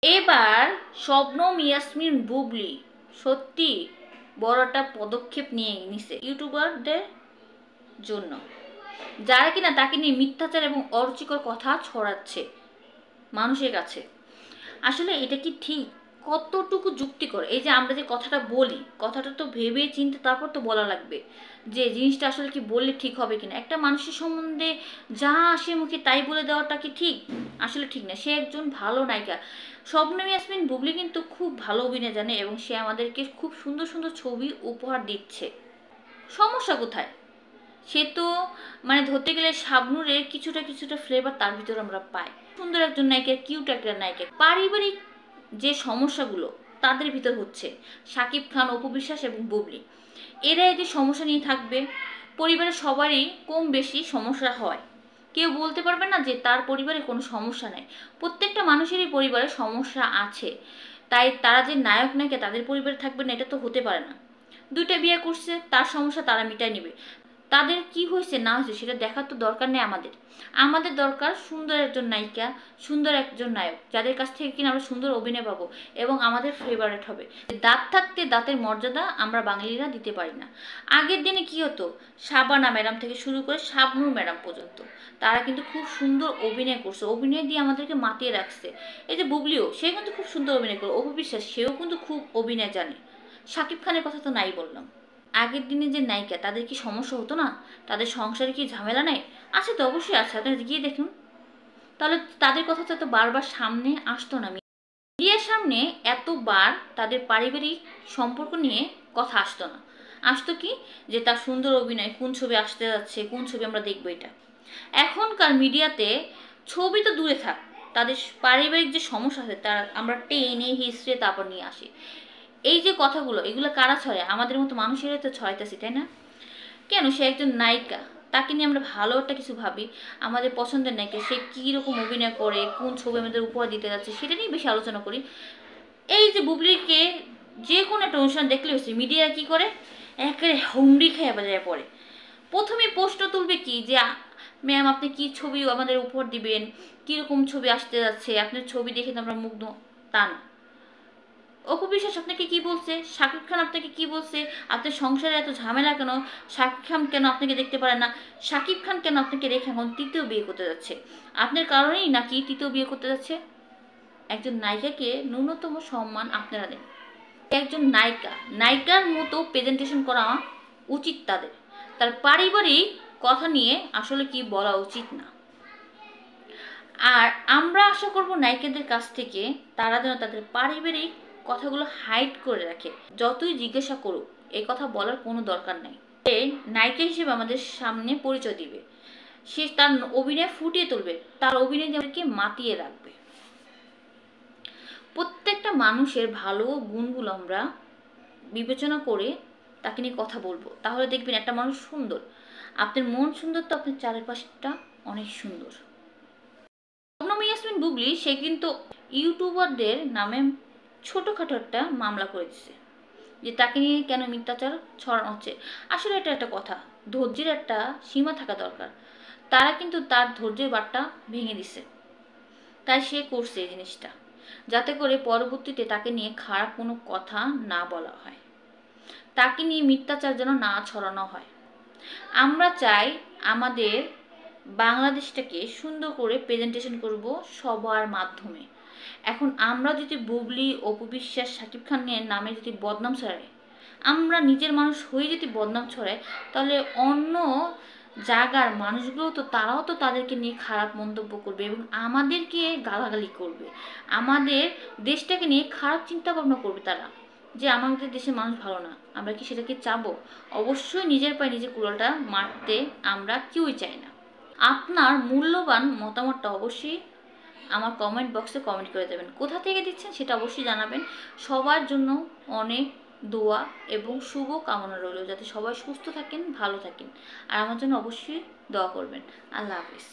এবার শবনম ইয়াসমিন বুবলি সত্যি বড় একটা পদক্ষেপ নিয়ে নিছে ইউটিউবারদের জন্য, যারা কিনা তাকে নিয়ে মিথ্যাচার এবং অরুচিকর কথা ছড়াচ্ছে মানুষের কাছে। আসলে এটা কি ঠিক? কতটুকু যুক্তিকর? এই যে আমরা যে কথাটা বলি, কথাটা তো ভেবে চিন্তে তারপর তো বলা লাগবে যে জিনিসটা আসলে কি বললে ঠিক হবে কিনা। একটা মানুষের সম্বন্ধে যা আসে মুখে তাই বলে দেওয়াটা কি ঠিক? আসলে ঠিক না। সে একজন ভালো নায়িকা। শবনম ইয়াসমিন বুবলি কিন্তু খুব ভালো অভিনয় জানে এবং সে আমাদেরকে খুব সুন্দর সুন্দর ছবি উপহার দিচ্ছে। সমস্যা কোথায়? সে তো মানে ধরতে গেলে শাবনূরের কিছুটা কিছুটা ফ্লেভার তার ভিতরে আমরা পাই। সুন্দর একজন নায়িকা, কিউট একটা নায়িকা। পারিবারিক যে সমস্যাগুলো তাদের ভিতর হচ্ছে শাকিব খান, অপু বিশ্বাস এবং বুবলি, এরা যদি সমস্যা নিয়ে থাকবে, পরিবারের সবারই কম বেশি সমস্যা হয়। কেউ বলতে পারবে না যে তার পরিবারে কোনো সমস্যা নেই। প্রত্যেকটা মানুষেরই পরিবারে সমস্যা আছে। তাই তারা যে নায়ক নায়িকা তাদের পরিবারে থাকবে না এটা তো হতে পারে না। দুইটা বিয়ে করছে, তার সমস্যা তারা মিটাই নেবে। তাদের কি হয়েছে না হয়েছে সেটা দেখার তো দরকার নেই আমাদের। আমাদের দরকার সুন্দর একজন নায়িকা, সুন্দর একজন নায়ক, যাদের কাছ থেকে কিনা আমরা সুন্দর অভিনয় পাবো এবং আমাদের ফেভারিট হবে। দাঁত থাকতে দাঁতের মর্যাদা আমরা বাঙালিরা দিতে পারি না। আগের দিনে কি হতো, শাবানা ম্যাডাম থেকে শুরু করে শাবনূর ম্যাডাম পর্যন্ত তারা কিন্তু খুব সুন্দর অভিনয় করছে, অভিনয় দিয়ে আমাদেরকে মাতিয়ে রাখছে। এই যে বুবলিও, সে কিন্তু খুব সুন্দর অভিনয় করে। অপু বিশ্বাস, সেও কিন্তু খুব অভিনয় জানে। শাকিব খানের কথা তো নাই বললাম। আগের দিনে যে নায়িকা তাদের কি সমস্যা হতো না? তাদের সংসারে কি ঝামেলা নেই? আছে তো, অবশ্যই আছে। আপনারা গিয়ে দেখুন, তাহলে তাদের কথা তো এত বারবার সামনে আসতো না। মিডিয়ার সামনে এতবার তাদের পারিবারিক সম্পর্ক নিয়ে কথা আসতো না। আসতো কি, যে তার সুন্দর অভিনয়, কোন ছবি আসতে যাচ্ছে, কোন ছবি আমরা দেখবো। এটা এখনকার মিডিয়াতে ছবি তো দূরে থাক, তাদের পারিবারিক যে সমস্যা আছে তার আমরা টেনে হিস্ট্রি তারপর নিয়ে আসি। এই যে কথাগুলো, এগুলো কারা ছড়ায়? আমাদের মতো মানুষেরাই তো ছড়াইতেছি, তাই না? কেন? সে একজন নায়িকা, তাকে নিয়ে আমরা ভালো একটা কিছু ভাবি। আমাদের পছন্দের নায়িকা, সে কীরকম অভিনয় করে, কোন ছবি আমাদের উপহার দিতে যাচ্ছে সেটা নিয়ে বেশি আলোচনা করি। এই যে বুবলিকে যে কোনো একটা অনুষ্ঠান দেখলে হচ্ছে মিডিয়া কি করে, একেবারে হুমড়ি খেয়ে বাজায় পড়ে। প্রথমে প্রশ্ন তুলবে কি যে ম্যাম আপনি কি ছবি আমাদের উপহার দিবেন, কীরকম ছবি আসতে যাচ্ছে, আপনার ছবি দেখে তো আমরা মুগ্ধ। তা না। অপু বিশ্বাস আপনাকে কি বলছে, শাকিব খান আপনাকে কি বলছে, আপনার সংসারে এত ঝামেলা কেন, শাকিব খান কেন আপনাকে দেখতে পারে না, শাকিব খান কেন আপনাকে রেখে এখন তৃতীয় বিয়ে করতে যাচ্ছে? আপনার কারণেই নাকি তৃতীয় বিয়ে করতে যাচ্ছে? একজন নায়িকাকে ন্যূনতম সম্মান আপনারা দেন। একজন নায়িকা, নায়িকার মতো প্রেজেন্টেশন করা উচিত তাদের। তার পারিবারিক কথা নিয়ে আসলে কি বলা উচিত না। আর আমরা আশা করব নায়িকাদের কাছ থেকে তারা যেন তাদের পারিবারিক কথাগুলো হাইড করে রাখে। যতই জিজ্ঞাসা করুক, এই কথা বলার কোনো দরকার নেই। সে নায়িকা হিসেবে আমাদের সামনে পরিচয় দিবে, সে তার অভিনয় ফুটিয়ে তুলবে, তার অভিনয় আমাদেরকে মাতিয়ে রাখবে। প্রত্যেকটা মানুষের ভালো গুণগুলো আমরা বিবেচনা করে তাকে নিয়ে কথা বলবো, তাহলে দেখবেন একটা মানুষ সুন্দর। আপনার মন সুন্দর তো আপনার চারপাশটা অনেক সুন্দর। শবনম ইয়াসমিন বুবলি সে কিন্তু ইউটিউবারদের নামে ছোটোখাটো একটা মামলা করে দিচ্ছে যে তাকে নিয়ে কেন মিথ্যাচার ছড়ানো হচ্ছে। আসলে এটা একটা কথা, ধৈর্যের একটা সীমা থাকা দরকার। তারা কিন্তু তার ধৈর্যের বাটটা ভেঙে দিছে। তাই সে করছে এই জিনিসটা, যাতে করে পরবর্তীতে তাকে নিয়ে খারাপ কোনো কথা না বলা হয়, তাকে নিয়ে মিথ্যাচার যেন না ছড়ানো হয়। আমরা চাই আমাদের বাংলাদেশটাকে সুন্দর করে প্রেজেন্টেশন করব সবার মাধ্যমে। এখন আমরা যদি বুবলি, অপু বিশ্বাস, শাকিব খানের নামে যদি বদনাম ছড়াই, আমরা নিজের মানুষ হয়ে যদি বদনাম ছড়াই, তাহলে অন্য জায়গার মানুষগুলো তো তারাও তো তাদেরকে নিয়ে খারাপ মন্তব্য করবে এবং আমাদেরকে গালাগালি করবে, আমাদের দেশটাকে নিয়ে খারাপ চিন্তা ভাবনা করবে তারা, যে আমাদের দেশের মানুষ ভালো না। আমরা কি সেটাকে চাবো? অবশ্যই নিজের পায়ে নিজে কুড়ালটা মারতে আমরা কেউই চাই না। আপনার মূল্যবান মতামতটা অবশ্যই আমার কমেন্ট বক্সে কমেন্ট করে দেবেন। কোথা থেকে দিচ্ছেন সেটা অবশ্যই জানাবেন। সবার জন্য অনেক দোয়া এবং শুভ কামনা রইল, যাতে সবাই সুস্থ থাকেন, ভালো থাকেন। আর আমার জন্য অবশ্যই দোয়া করবেন। আল্লাহ হাফিজ।